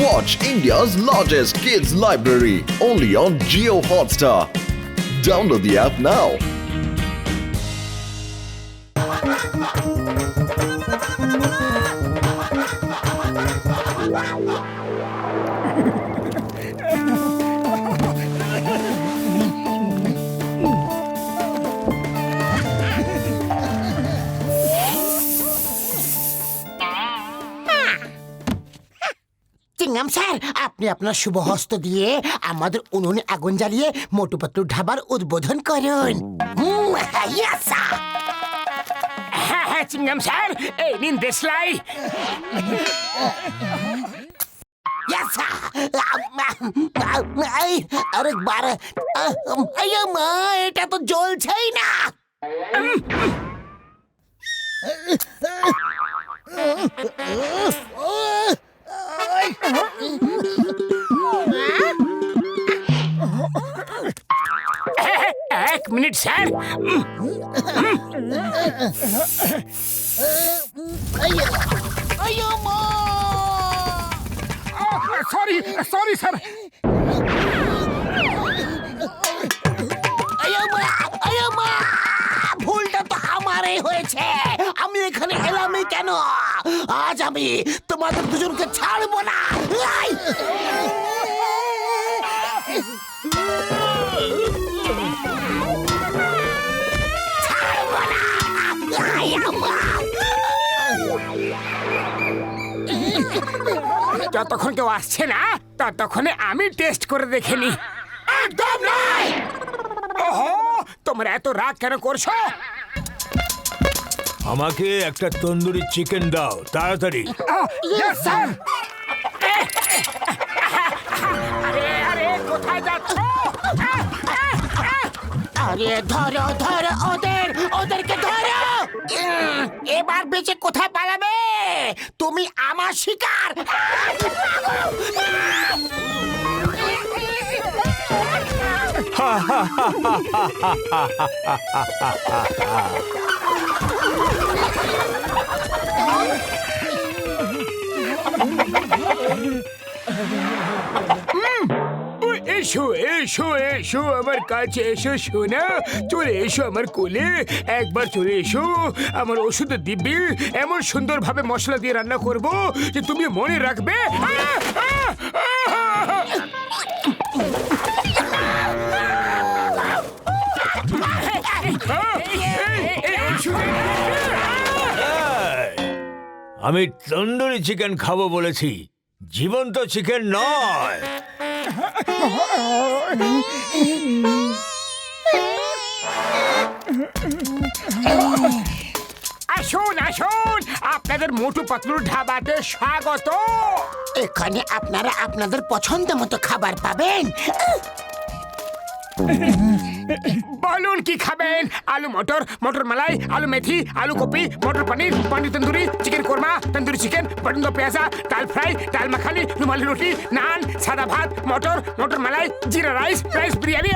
Watch India's largest kids library only on Jio Hotstar. Download the app now. চিংগাম sir, আপনি আপনার শুভ হস্ত দিয়ে আমাদের উনুনে আগুন জ্বালিয়ে মোটু পাতলু ঢাবার উদ্বোধন করুন। Yes, sir. হ্যাঁ হ্যাঁ চিংগাম স্যার, এই নিন দেশলাই। Yes, sir. আরেকবার। আইয়া মা, এটা তো জ্বলছেই না। এক মিনিট স্যার। আইয়া মা। Sorry sorry sir. আইয়া মা, ভুলটা তো আমারই হয়েছে। আমি এখানে এলামই কেন? আজ আমি তোমাদের দুজনকে ছাড়বো না। আই! ছাড়বো না। আইয়া মা। যতক্ষণ কেউ আসছে না ততক্ষণে আমি টেস্ট করে দেখে নি। একদম নয়। ওহো, তোমরা এত রাগ কেন করছো? আমাকে একটা তন্দুরি চিকেন দাও তাড়াতাড়ি। Yes sir. আরে আরে কোথায় যাচ্ছো? আরে ধরো ধরো ওদেরকে ধরো। এবার বেঁচে কোথায় পালাবে? তুমি আমার শিকার। এসো এসো এসো আমার কাছে এসো সোনা, চলে এসো আমার কোলে, একবার চলে এসো। আমার ওষুধের দিব্যি এমন সুন্দর ভাবে মশলা দিয়ে রান্না করব যে তুমি মনে রাখবে। আমি তন্দুরি চিকেন খাবো বলেছি, জীবন্ত চিকেন নয়। আসুন আসুন, আপনাদের মোটু পাতলুর ঢাবাতে স্বাগত। এখানে আপনারা আপনাদের পছন্দ মতো খাবার পাবেন। বলুন কি খাবেন? আলু মটর, মটর মালাই, আলু মেথি, আলু কপি, মটর পনির, পনির তন্দুরি, চিকেন কোরমা, তন্দুরি চিকেন, পটল পেঁয়াজা, ডাল ফ্রাই, ডাল মাখানি, রুমালি রুটি, নান, সাদা ভাত, মটর, মটর মালাই, জিরা রাইস, রাইস বিরিয়ানি।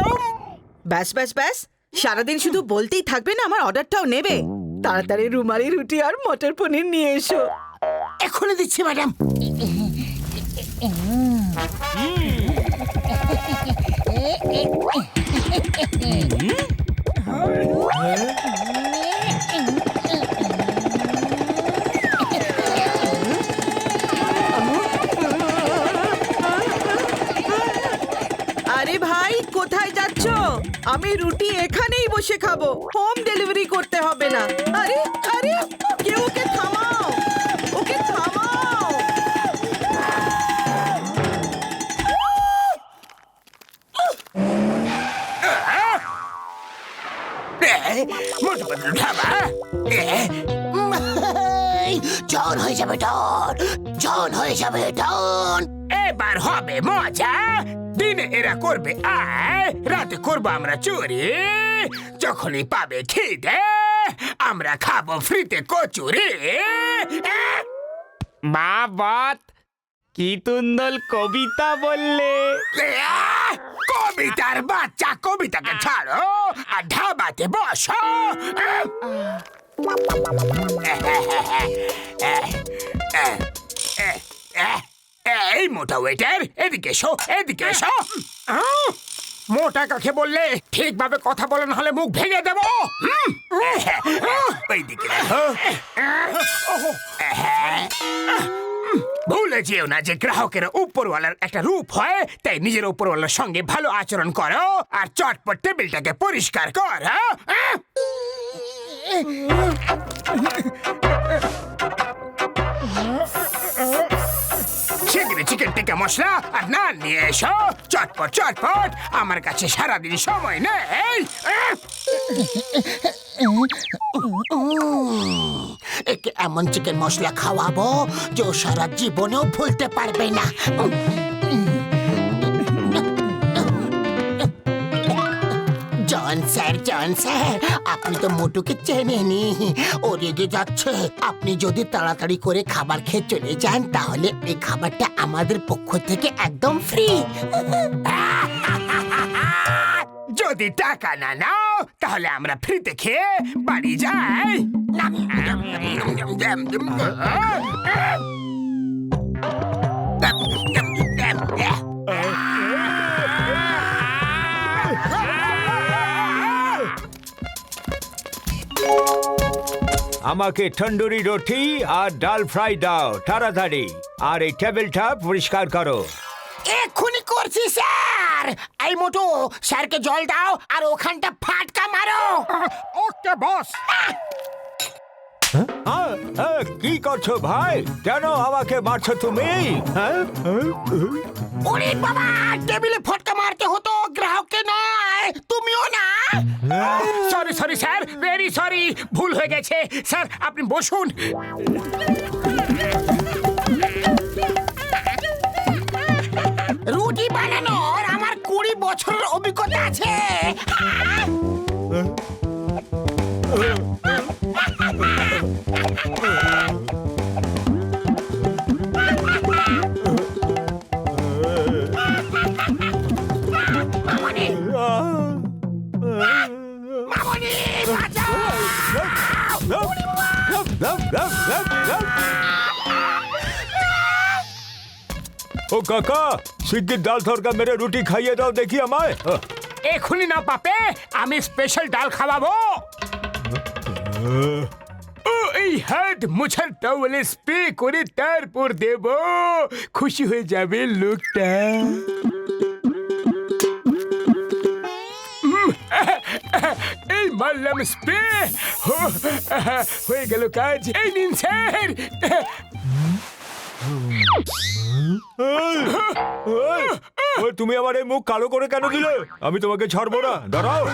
ব্যাস ব্যাস ব্যাস, সারাদিন শুধু বলতেই থাকবে না, আমার অর্ডারটাও নেবে। তাড়াতাড়ি রুমালি রুটি আর মটর পনির নিয়ে এসো। এখনই দিচ্ছি ম্যাডাম। আরে ভাই, কোথায় যাচ্ছ? আমি রুটি এখানেই বসে খাবো, হোম ডেলিভারি করতে হবে না। আরে আরে, কেউ ওকে থামাও, ওকে থামাও। মোটু পাতলু ঢাবা। জন হয়ে যাবে ডন, জন হয়ে যাবে ডন। এবার হবে মজা। দিনে এরা করবে আয়, রাতে করবো আমরা চুরি। যখনই পাবে খিদে আমরা খাবো ফ্রিতে কচুরি। মা বাত কি তুন্দল কবিতা বললে। কবিতার বাচ্চা, কবিতাকে ছাড়ো আর ধাবাতে বসো। এই মোটা ওয়েটার, এদিকে এসো, এদিকে এসো। মোটা কাকে বললে? ঠিকভাবে কথা বলো, না হলে মুখ ভেঙে দেবো। ওইদিকে দেখো। ভুলে যেও না যে গ্রাহকের উপরওয়ালার একটা রূপ হয়, তাই নিজের উপরওয়ালার সঙ্গে ভালো আচরণ করো আর চটপট টেবিলটাকে পরিষ্কার কর। শিগগিরই চিকেন টিক্কা মশলা আর নান নিয়ে এসো, চটপট চটপট। আমার কাছে সারাদিন সময় নেই। একে এমন চিকেন মশলা খাওয়াবো যে ও সারা জীবনেও ভুলতে পারবে না। জন স্যার, আপনি তো মোটুকে চেনেনি, ও রেগে যাচ্ছে। আপনি যদি তাড়াতাড়ি করে খাবার খেয়ে চলে যান, তাহলে এই খাবারটা আমাদের পক্ষ থেকে একদম ফ্রি। যদি টাকা না নাও, তাহলে আমরা ফ্রিতে খেয়ে বাড়ি যাই। আমাকে তন্দুরি রুটি আর ডাল ফ্রাই দাও তাড়াতাড়ি, আর এই টেবিলটা পরিষ্কার করো। এক্ষুনি করছি স্যার। এই মোটু, স্যারকে জল দাও আর ওখানটা ফাটকা মারো। ওকে বস। কি করছো ভাই? কেন আমাকে মারছো তুমি? ওরে বাবা, টেবিলে ফটকা মারতে হতো, গ্রাহককে নয়। তুমিও না। Sorry sorry sir, very sorry, ভুল হয়ে গেছে। স্যার আপনি বসুন। রুটি বানানোর আমার 20 বছরের অভিজ্ঞতা আছে। মামনি, বাঁচাও! ও কাকা, শিগগির ডাল তরকা মেরে রুটি খাইয়ে দাও দেখি আমায়। এখনই না পাপে, আমি স্পেশাল ডাল খাওয়াবো। ও এই হাত মুছার টাওয়েলে স্প্রে করে তারপর দেব, খুশি হয়ে যাবে লোকটা। এই মারলাম স্প্রে, হয়ে গেল কাজ। এই নিন স্যার। তুমি আমার এই মুখ কালো করে কেন দিলে? আমি তোমাকে ছাড়বো না, দাঁড়াও।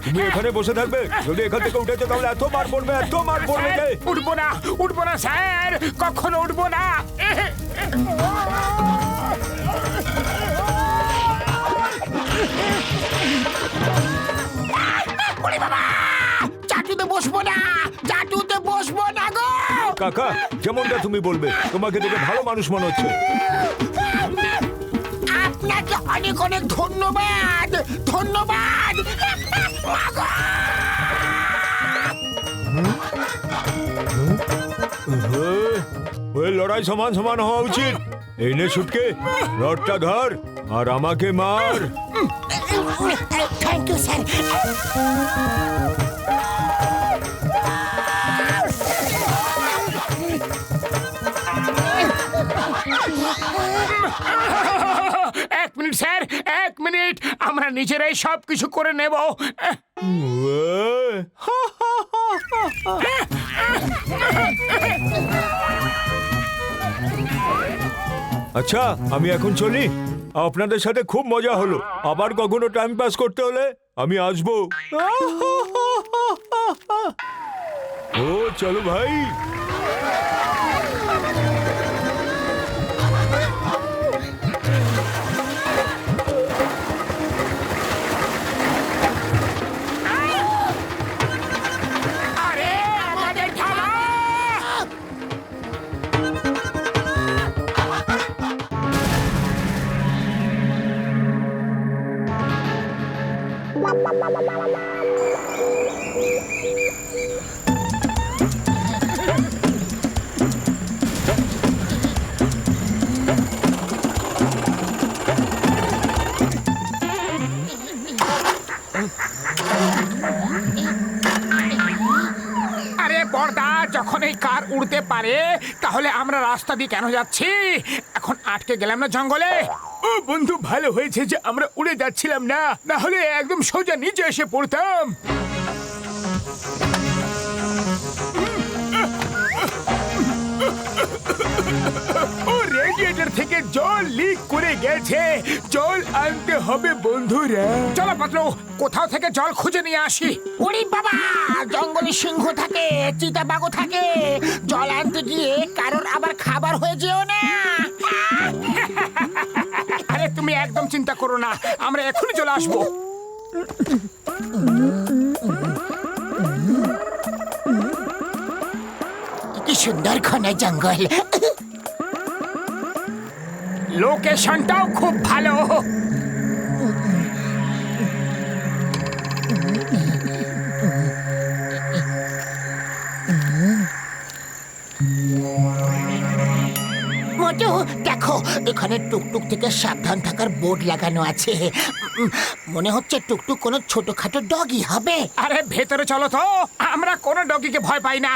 তুমি এখানে বসে থাকবে? যদি এখান থেকে উঠেছো তাহলে এত মার পড়বে, এত মার পড়বে যে। উঠবো না, উঠবো না স্যার, কখনো উঠবো না। ওরে বাবা, চাটুতে বসবো না, চাটুতে বসবো না গো। কাকা, যেমনটা তুমি বলবে, তোমাকে দেখে ভালো মানুষ মনে হচ্ছে। আপনাকে অনেক অনেক ধন্যবাদ, ধন্যবাদ। ওই লড়াই সমান সমান হওয়া উচিত। এই নে ছুটকে, রডটা ধর আর আমাকে মার। Thank you sir. এক মিনিট স্যার, এক মিনিট, আমরা নিজেরাই সবকিছু করে নেব। আচ্ছা, আমি এখন চলি। আপনাদের সাথে খুব মজা হলো। আবার কখনো টাইম পাস করতে হলে আমি আসবো। ও চলো ভাই। আরে আমাদের থামা! আরে বড়দা, যখন এই কার উড়তে পারে তাহলে আমরা রাস্তা দিয়ে কেন যাচ্ছি? এখন আটকে গেলাম না জঙ্গলে? ও বন্ধু, ভালো হয়েছে যে আমরা উড়ে যাচ্ছিলাম না, না হলে একদম সোজা নিচে এসে পড়তাম। ও রেডিয়েটর থেকে জল লিক করে গেছে, জল আনতে হবে বন্ধুরা। চলো পাতলু, কোথাও থেকে জল খুঁজে নিয়ে আসি। ওরে বাবা, জঙ্গলে সিংহ থাকে, চিতাবাঘও থাকে, জল আনতে গিয়ে কারোর আবার খাবার হয়ে যেও না। আরে তুমি একদম চিন্তা করো না, আমরা এখনই চলে আসবো। কি সুন্দর ঘন জঙ্গল। লোকেশনটাও খুব ভালো। মোটু, দেখো এখানে টুকটুক থেকে সাবধান থাকার বোর্ড লাগানো আছে। মনে হচ্ছে টুকটুক কোনো ছোটখাটো ডগই হবে। আরে ভেতরে চলো তো, আমরা কোনো ডগিকে ভয় পাই না।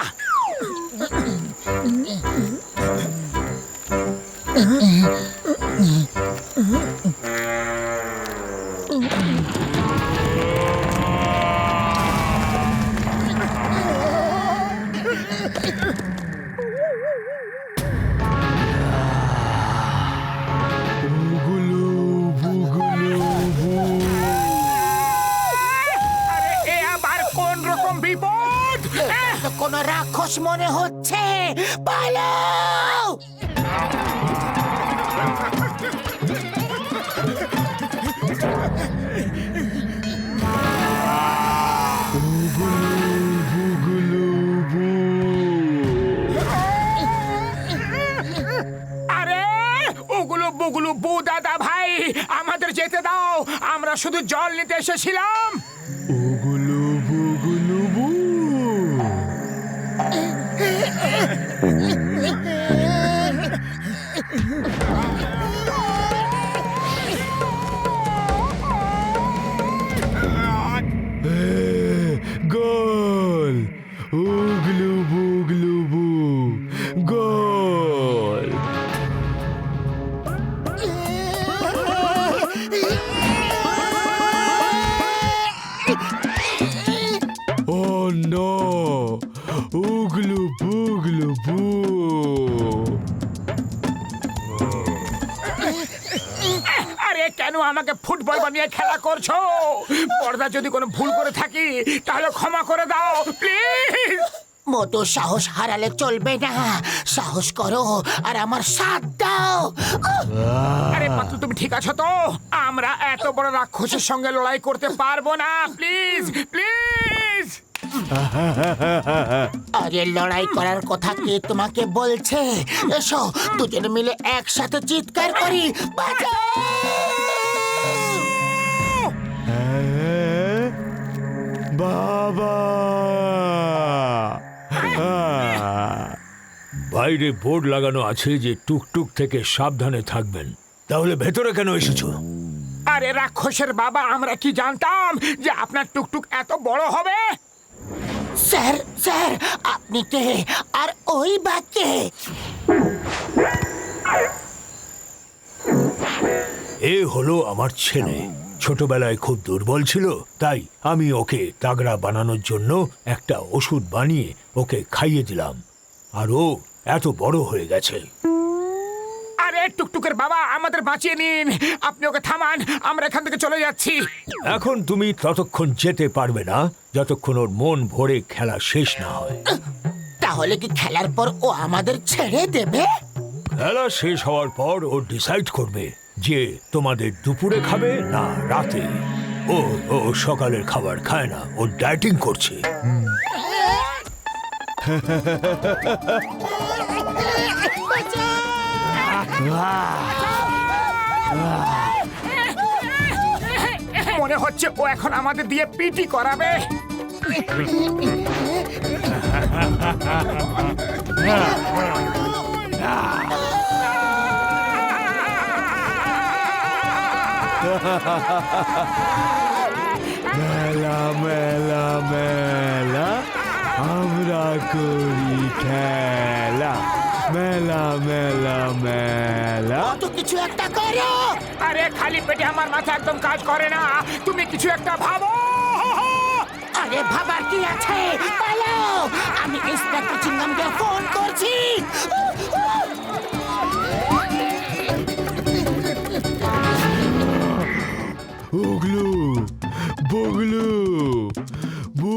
আরে এ আবার কোন রকম বিপদ? তো কোনো রাক্ষস মনে হচ্ছে। পালাও! আরে ওগুলো বুগুলো বু দাদা ভাই, আমাদের যেতে দাও, আমরা শুধু জল নিতে এসেছিলাম। গোল উগলু বুগলু বু গোল। ও নো, উগলু বুগলু বু। আরে কেন আমাকে ফুটবল বানিয়ে খেলা করছো? পর্দা, যদি কোনো ভুল করে থাকি তাহলে ক্ষমা করে দাও প্লিজ। মোটু, সাহস হারালে চলবে না। সাহস করো আর আমার সাথ দাও। আরে পাতলু, তুমি ঠিক আছো তো? আমরা এত বড় রাক্ষসের সঙ্গে লড়াই করতে পারবো না, প্লিজ প্লিজ। আরে লড়াই করার কথা কে তোমাকে বলছে? এসো দুজনে মিলে একসাথে চিৎকার করি, বাঁচাও! বাবা, বাইরে বোর্ড লাগানো আছে যে টুকটুক থেকে সাবধানে থাকবেন, তাহলে ভেতরে কেন এসেছো? আরে রাক্ষসের বাবা, আমরা কি জানতাম যে আপনার টুকটুক এত বড় হবে? স্যার, স্যার, আপনি কে? আর ওই বা কে? এ হলো আমার ছেলে। ছোটবেলায় খুব দুর্বল ছিল, তাই আমি ওকে তাগড়া বানানোর জন্য একটা ওষুধ বানিয়ে ওকে খাইয়ে দিলাম, আর ও এত বড় হয়ে গেছে। আরে টুকটুকের বাবা, আমাদের বাঁচিয়ে নিন, আপনি ওকে থামান, আমরা এখান থেকে চলে যাচ্ছি। এখন তুমি ততক্ষণ যেতে পারবে না যতক্ষণ ওর মন ভরে খেলা শেষ না হয়। তাহলে কি খেলার পর ও আমাদের ছেড়ে দেবে? খেলা শেষ হওয়ার পর ও ডিসাইড করবে যে তোমাদের দুপুরে খাবে না রাতে। ও ও সকালের খাবার খায় না, ও ডায়েটিং করছে। মনে হচ্ছে ও এখন আমাদের দিয়ে পিটি করাবে। মেলা মেলা মেলা আমরা করি খেলা, মেলা মেলা মেলা। তো কিছু একটা করো। আরে খালি পেটে আমার মাথা একদম কাজ করে না, তুমি কিছু একটা ভাবো। আরে ভাবার কি আছে, পালাও। আমি ইন্সপেক্টর চিংগামকে ফোন করছি। ওগলু বগলু বু।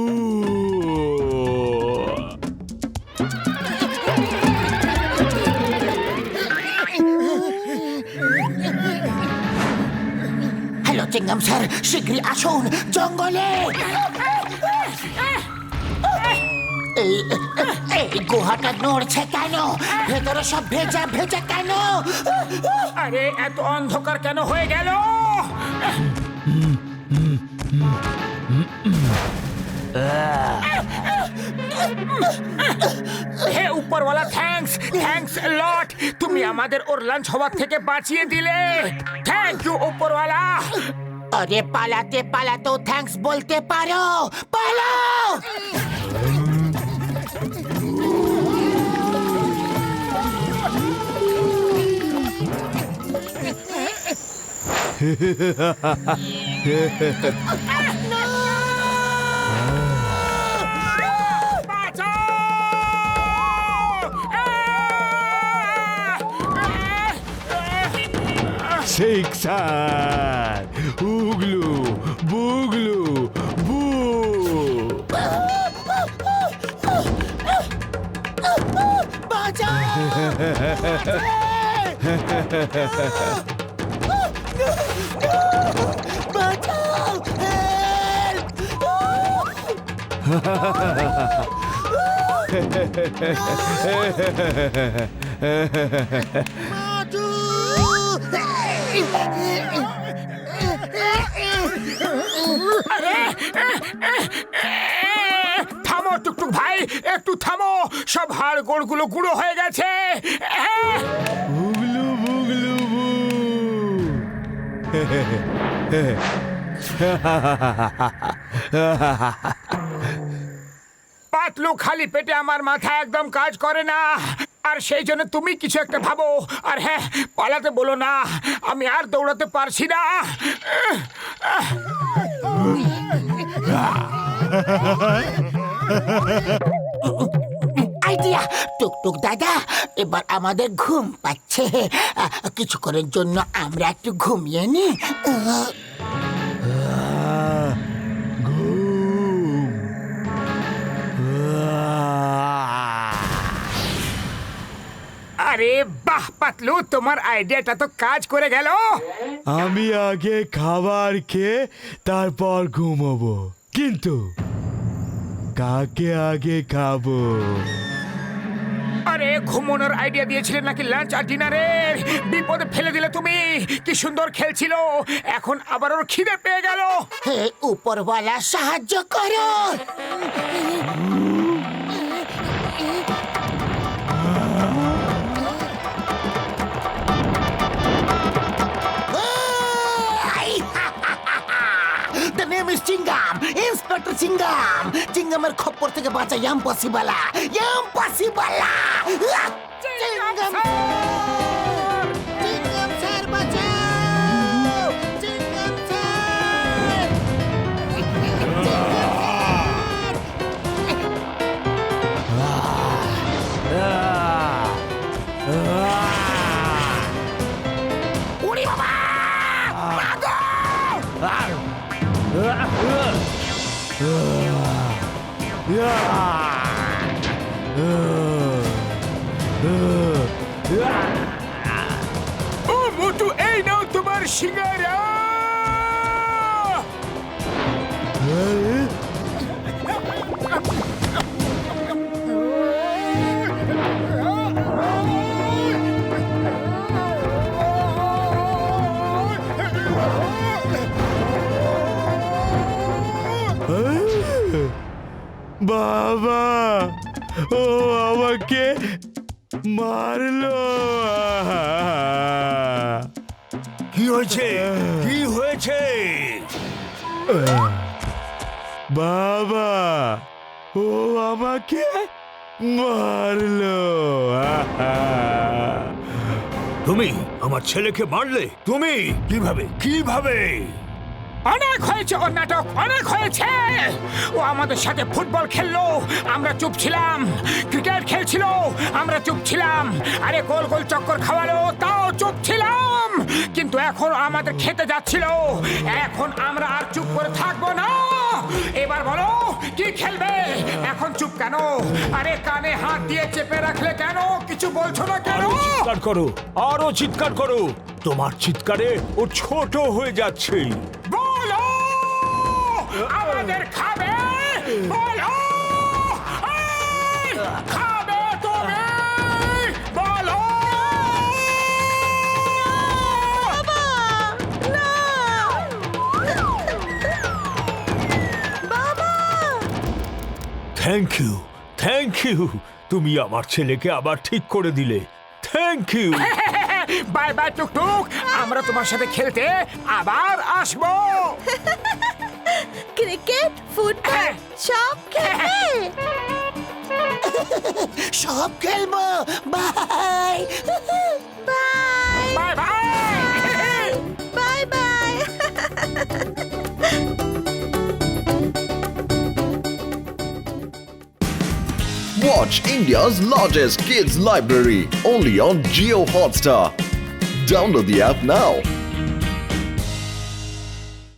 হ্যালো চিংগাম স্যার, শীঘ্রই আসুন জঙ্গলে। এই এই গুহাটা নড়ছে কেন? ভেতরে সব ভেজা ভেজা কেন? আরে এত অন্ধকার কেন হয়ে গেল? হে উপরওয়ালা, থ্যাঙ্কস থ্যাঙ্কস লট। তুমি আমাদের ওর লাঞ্চ হওয়ার থেকে বাঁচিয়ে দিলে। থ্যাংক ইউ উপরওয়ালা। আরে পালাতে পালাতেও থ্যাঙ্কস বলতে পারো। পালাও। শিক্ষার উগলু বুগলু বু। বাঁচাও। থামো টুকটুক ভাই, একটু থামো। সব হাড় গোড়গুলো গুঁড়ো হয়ে গেছে। বুগলু বুগলু বু। পাতলু, খালি পেটে আমার মাথা একদম কাজ করে না। আর সেই জন্য তুমি কিছু একটা ভাবো। আর হ্যাঁ, পালাতে বলো না, আমি আর দৌড়াতে পারছি না। আইডিয়া। টুকটুক দাদা, এবার আমাদের ঘুম পাচ্ছে। কিছুক্ষণের জন্য আমরা একটু ঘুমিয়ে নি। আরে বাহ পাতলু, তোমার আইডিয়াটা তো কাজ করে গেল। আমি আগে খাবার খেয়ে তারপর ঘুমোবো, কিন্তু কাকে আগে খাবো? আরে ঘুমানোর আইডিয়া দিয়েছিলে নাকি লাঞ্চ আর ডিনারের? বিপদে ফেলে দিলে তুমি। কি সুন্দর খেলছিল, এখন আবার ওর খিদে পেয়ে গেল। হে উপরওয়ালা, সাহায্য করো। The name is Chingam, Inspector Chingam. Chingamer খপ্পর থেকে বাঁচা ইম্পসিবল। ইম্পসিবল। চিংগাম চিংগাম স্যার, বাঁচাও। চিংগাম স্যার। উড়ি বাবা, ও মোটু, এই নাও তোমার সিঙ্গারা। বাবা ও আমাকে মারলো কি হয়েছে কি হয়েছে বাবা ও আমাকে মারলো তুমি আমার ছেলেকে মারলে তুমি কিভাবে কিভাবে অনেক হয়েছে ওর নাটক, অনেক হয়েছে। ও আমাদের সাথে ফুটবল খেললো, আমরা চুপ ছিলাম। ক্রিকেট খেলছিল, আমরা চুপ ছিলাম। আরে গোল গোল চক্কর খাওয়ালো, তাও চুপ ছিলাম। কিন্তু এখন আমাদের খেতে যাচ্ছিল, এখন আমরা আর চুপ করে থাকবো না। এবার বলো কি খেলবে? এখন চুপ কেন? আরে কানে হাত দিয়ে চেপে রাখলে কেন? কিছু বলছো না কেন? আরো চিৎকার করো, আরো চিৎকার করো। তোমার চিৎকারে ও ছোট হয়ে যাচ্ছে। বলো আমাদের খাবে, বলো এই, খাবে তুমি, বলো। বাবা না বাবা থ্যাংক ইউ তুমি আমার ছেলেকে আবার ঠিক করে দিলে। Thank you. বাই বাই টুকটুক, আমরা তোমার সাথে খেলতে আবার আসবো। ক্রিকেট ফুটবল সব খেলবে সব খেলবো। Bye bye bye bye. Bye bye Watch India's largest kids library only on Geo Hotstar. Download the app now.